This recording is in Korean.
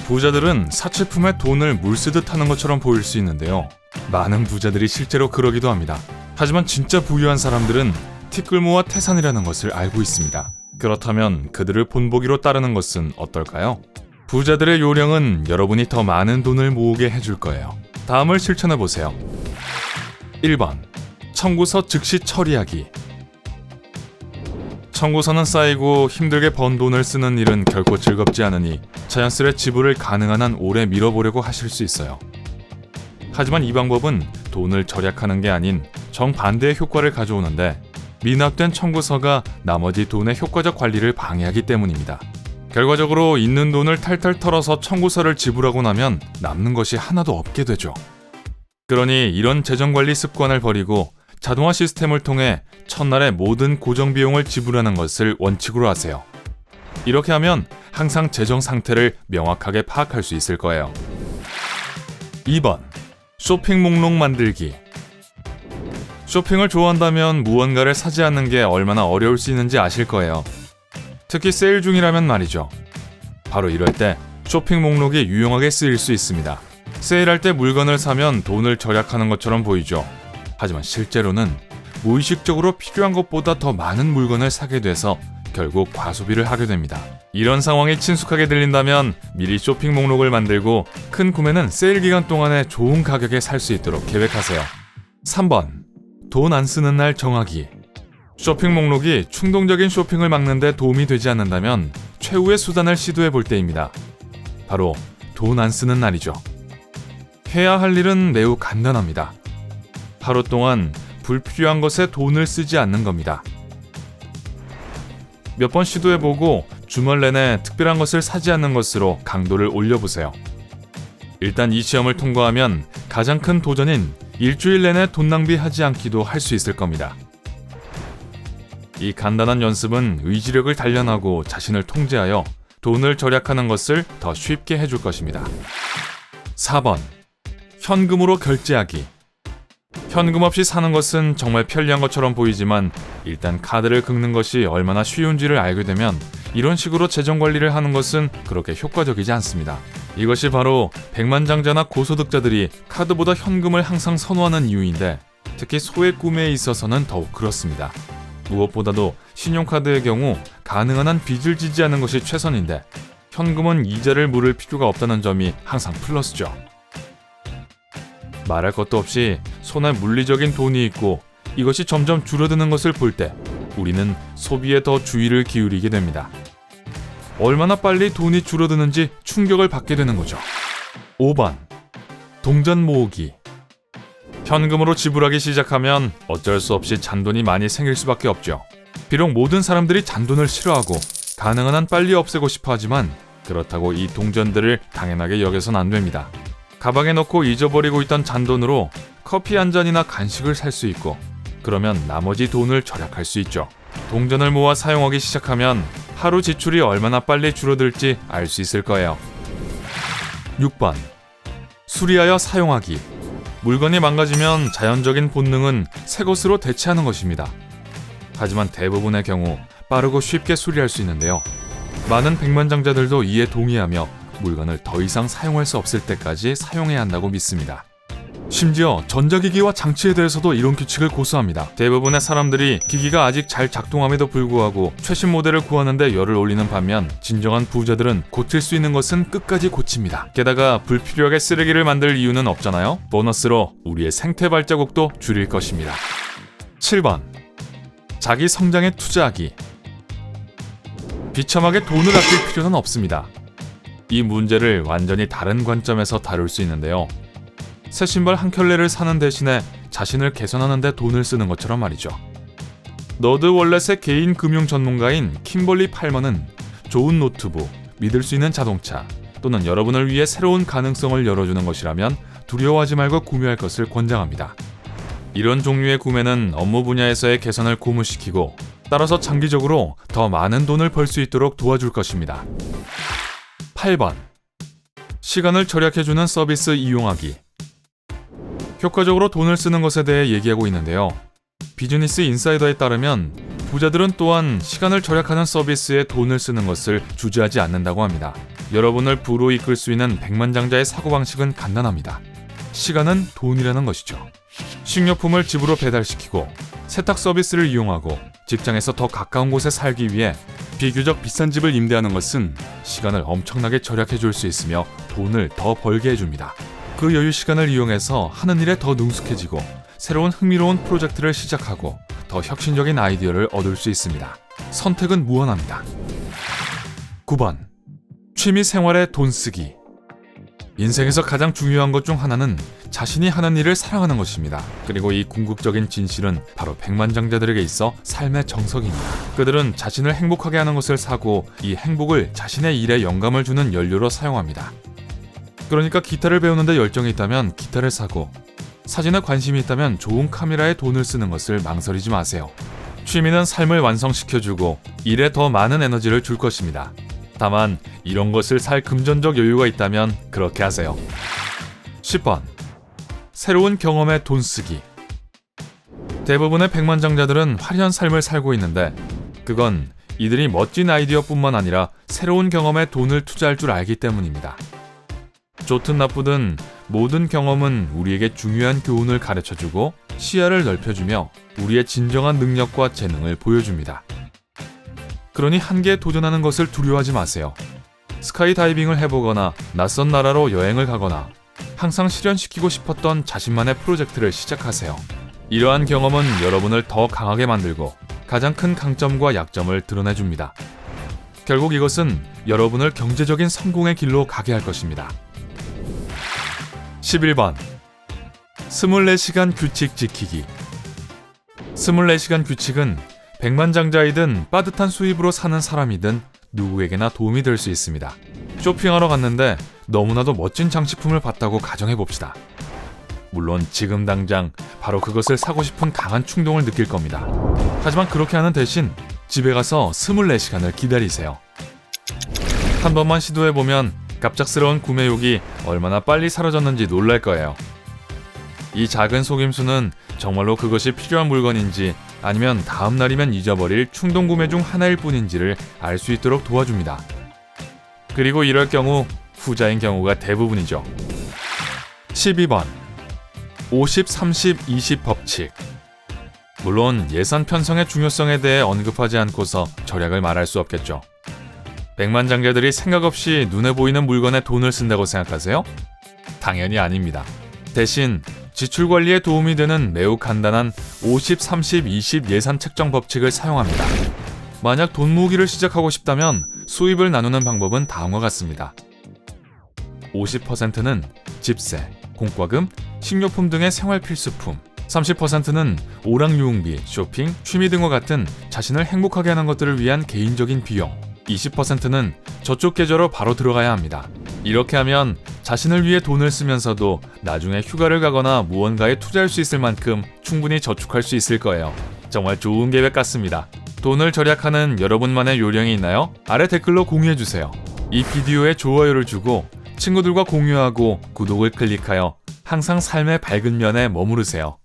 부자들은 사치품에 돈을 물쓰듯 하는 것처럼 보일 수 있는데요. 많은 부자들이 실제로 그러기도 합니다. 하지만 진짜 부유한 사람들은 티끌모아 태산이라는 것을 알고 있습니다. 그렇다면 그들을 본보기로 따르는 것은 어떨까요? 부자들의 요령은 여러분이 더 많은 돈을 모으게 해줄 거예요. 다음을 실천해보세요. 1번. 청구서 즉시 처리하기. 청구서는 쌓이고 힘들게 번 돈을 쓰는 일은 결코 즐겁지 않으니 자연스레 지불을 가능한 한 오래 미뤄보려고 하실 수 있어요. 하지만 이 방법은 돈을 절약하는 게 아닌 정반대의 효과를 가져오는데 미납된 청구서가 나머지 돈의 효과적 관리를 방해하기 때문입니다. 결과적으로 있는 돈을 탈탈 털어서 청구서를 지불하고 나면 남는 것이 하나도 없게 되죠. 그러니 이런 재정관리 습관을 버리고 자동화 시스템을 통해 첫날에 모든 고정 비용을 지불하는 것을 원칙으로 하세요. 이렇게 하면 항상 재정 상태를 명확하게 파악할 수 있을 거예요. 2번. 쇼핑 목록 만들기. 쇼핑을 좋아한다면 무언가를 사지 않는 게 얼마나 어려울 수 있는지 아실 거예요. 특히 세일 중이라면 말이죠. 바로 이럴 때 쇼핑 목록이 유용하게 쓰일 수 있습니다. 세일할 때 물건을 사면 돈을 절약하는 것처럼 보이죠. 하지만 실제로는 무의식적으로 필요한 것보다 더 많은 물건을 사게 돼서 결국 과소비를 하게 됩니다. 이런 상황이 친숙하게 들린다면 미리 쇼핑 목록을 만들고 큰 구매는 세일 기간 동안에 좋은 가격에 살 수 있도록 계획하세요. 3번. 돈 안 쓰는 날 정하기. 쇼핑 목록이 충동적인 쇼핑을 막는 데 도움이 되지 않는다면 최후의 수단을 시도해 볼 때입니다. 바로 돈 안 쓰는 날이죠. 해야 할 일은 매우 간단합니다. 하루 동안 불필요한 것에 돈을 쓰지 않는 겁니다. 몇 번 시도해보고 주말 내내 특별한 것을 사지 않는 것으로 강도를 올려보세요. 일단 이 시험을 통과하면 가장 큰 도전인 일주일 내내 돈 낭비하지 않기도 할 수 있을 겁니다. 이 간단한 연습은 의지력을 단련하고 자신을 통제하여 돈을 절약하는 것을 더 쉽게 해줄 것입니다. 4번. 현금으로 결제하기. 현금 없이 사는 것은 정말 편리한 것처럼 보이지만 일단 카드를 긁는 것이 얼마나 쉬운지를 알게 되면 이런 식으로 재정 관리를 하는 것은 그렇게 효과적이지 않습니다. 이것이 바로 백만장자나 고소득자들이 카드보다 현금을 항상 선호하는 이유인데 특히 소액 구매에 있어서는 더욱 그렇습니다. 무엇보다도 신용카드의 경우 가능한 한 빚을 지지 않는 것이 최선인데 현금은 이자를 물을 필요가 없다는 점이 항상 플러스죠. 말할 것도 없이 손에 물리적인 돈이 있고 이것이 점점 줄어드는 것을 볼 때 우리는 소비에 더 주의를 기울이게 됩니다. 얼마나 빨리 돈이 줄어드는지 충격을 받게 되는 거죠. 5번. 동전 모으기. 현금으로 지불하기 시작하면 어쩔 수 없이 잔돈이 많이 생길 수밖에 없죠. 비록 모든 사람들이 잔돈을 싫어하고 가능한 한 빨리 없애고 싶어 하지만 그렇다고 이 동전들을 당연하게 여겨선 안 됩니다. 가방에 넣고 잊어버리고 있던 잔돈으로 커피 한 잔이나 간식을 살 수 있고 그러면 나머지 돈을 절약할 수 있죠. 동전을 모아 사용하기 시작하면 하루 지출이 얼마나 빨리 줄어들지 알 수 있을 거예요. 6번. 수리하여 사용하기. 물건이 망가지면 자연적인 본능은 새 것으로 대체하는 것입니다. 하지만 대부분의 경우 빠르고 쉽게 수리할 수 있는데요. 많은 백만장자들도 이에 동의하며 물건을 더 이상 사용할 수 없을 때까지 사용해야 한다고 믿습니다. 심지어 전자기기와 장치에 대해서도 이런 규칙을 고수합니다. 대부분의 사람들이 기기가 아직 잘 작동함에도 불구하고 최신 모델을 구하는데 열을 올리는 반면 진정한 부자들은 고칠 수 있는 것은 끝까지 고칩니다. 게다가 불필요하게 쓰레기를 만들 이유는 없잖아요. 보너스로 우리의 생태 발자국도 줄일 것입니다. 7번. 자기 성장에 투자하기. 비참하게 돈을 아낄 필요는 없습니다. 이 문제를 완전히 다른 관점에서 다룰 수 있는데요. 새 신발 한 켤레를 사는 대신에 자신을 개선하는 데 돈을 쓰는 것처럼 말이죠. 너드월렛의 개인 금융 전문가인 킴벌리 팔머는 좋은 노트북, 믿을 수 있는 자동차 또는 여러분을 위해 새로운 가능성을 열어주는 것이라면 두려워하지 말고 구매할 것을 권장합니다. 이런 종류의 구매는 업무 분야에서의 개선을 고무시키고 따라서 장기적으로 더 많은 돈을 벌 수 있도록 도와줄 것입니다. 8번. 시간을 절약해주는 서비스 이용하기. 효과적으로 돈을 쓰는 것에 대해 얘기하고 있는데요. 비즈니스 인사이더에 따르면 부자들은 또한 시간을 절약하는 서비스에 돈을 쓰는 것을 주저하지 않는다고 합니다. 여러분을 부로 이끌 수 있는 백만장자의 사고방식은 간단합니다. 시간은 돈이라는 것이죠. 식료품을 집으로 배달시키고 세탁 서비스를 이용하고 직장에서 더 가까운 곳에 살기 위해 비교적 비싼 집을 임대하는 것은 시간을 엄청나게 절약해 줄 수 있으며 돈을 더 벌게 해줍니다. 그 여유 시간을 이용해서 하는 일에 더 능숙해지고 새로운 흥미로운 프로젝트를 시작하고 더 혁신적인 아이디어를 얻을 수 있습니다. 선택은 무한합니다. 9번. 취미 생활에 돈 쓰기. 인생에서 가장 중요한 것 중 하나는 자신이 하는 일을 사랑하는 것입니다. 그리고 이 궁극적인 진실은 바로 백만장자들에게 있어 삶의 정석입니다. 그들은 자신을 행복하게 하는 것을 사고 이 행복을 자신의 일에 영감을 주는 연료로 사용합니다. 그러니까 기타를 배우는데 열정이 있다면 기타를 사고 사진에 관심이 있다면 좋은 카메라에 돈을 쓰는 것을 망설이지 마세요. 취미는 삶을 완성시켜주고 일에 더 많은 에너지를 줄 것입니다. 다만 이런 것을 살 금전적 여유가 있다면 그렇게 하세요. 10번. 새로운 경험에 돈 쓰기. 대부분의 백만장자들은 화려한 삶을 살고 있는데 그건 이들이 멋진 아이디어뿐만 아니라 새로운 경험에 돈을 투자할 줄 알기 때문입니다. 좋든 나쁘든 모든 경험은 우리에게 중요한 교훈을 가르쳐주고 시야를 넓혀주며 우리의 진정한 능력과 재능을 보여줍니다. 그러니 한계에 도전하는 것을 두려워하지 마세요. 스카이다이빙을 해보거나 낯선 나라로 여행을 가거나 항상 실현시키고 싶었던 자신만의 프로젝트를 시작하세요. 이러한 경험은 여러분을 더 강하게 만들고 가장 큰 강점과 약점을 드러내줍니다. 결국 이것은 여러분을 경제적인 성공의 길로 가게 할 것입니다. 11번. 24시간 규칙 지키기. 24시간 규칙은 백만장자이든 빠듯한 수입으로 사는 사람이든 누구에게나 도움이 될 수 있습니다. 쇼핑하러 갔는데 너무나도 멋진 장식품을 봤다고 가정해봅시다. 물론 지금 당장 바로 그것을 사고 싶은 강한 충동을 느낄 겁니다. 하지만 그렇게 하는 대신 집에 가서 24시간을 기다리세요. 한 번만 시도해보면 갑작스러운 구매욕이 얼마나 빨리 사라졌는지 놀랄 거예요. 이 작은 속임수는 정말로 그것이 필요한 물건인지 아니면 다음 날이면 잊어버릴 충동 구매 중 하나일 뿐인지를 알 수 있도록 도와줍니다. 그리고 이럴 경우 후자인 경우가 대부분이죠. 12번. 50, 30, 20 법칙. 물론 예산 편성의 중요성에 대해 언급하지 않고서 절약을 말할 수 없겠죠. 백만장자들이 생각 없이 눈에 보이는 물건에 돈을 쓴다고 생각하세요? 당연히 아닙니다. 대신 지출 관리에 도움이 되는 매우 간단한 50, 30, 20 예산 책정 법칙을 사용합니다. 만약 돈 모으기를 시작하고 싶다면 수입을 나누는 방법은 다음과 같습니다. 50%는 집세, 공과금, 식료품 등의 생활 필수품, 30%는 오락유흥비, 쇼핑, 취미 등과 같은 자신을 행복하게 하는 것들을 위한 개인적인 비용, 20%는 저축 계좌로 바로 들어가야 합니다. 이렇게 하면 자신을 위해 돈을 쓰면서도 나중에 휴가를 가거나 무언가에 투자할 수 있을 만큼 충분히 저축할 수 있을 거예요. 정말 좋은 계획 같습니다. 돈을 절약하는 여러분만의 요령이 있나요? 아래 댓글로 공유해주세요. 이 비디오에 좋아요를 주고 친구들과 공유하고 구독을 클릭하여 항상 삶의 밝은 면에 머무르세요.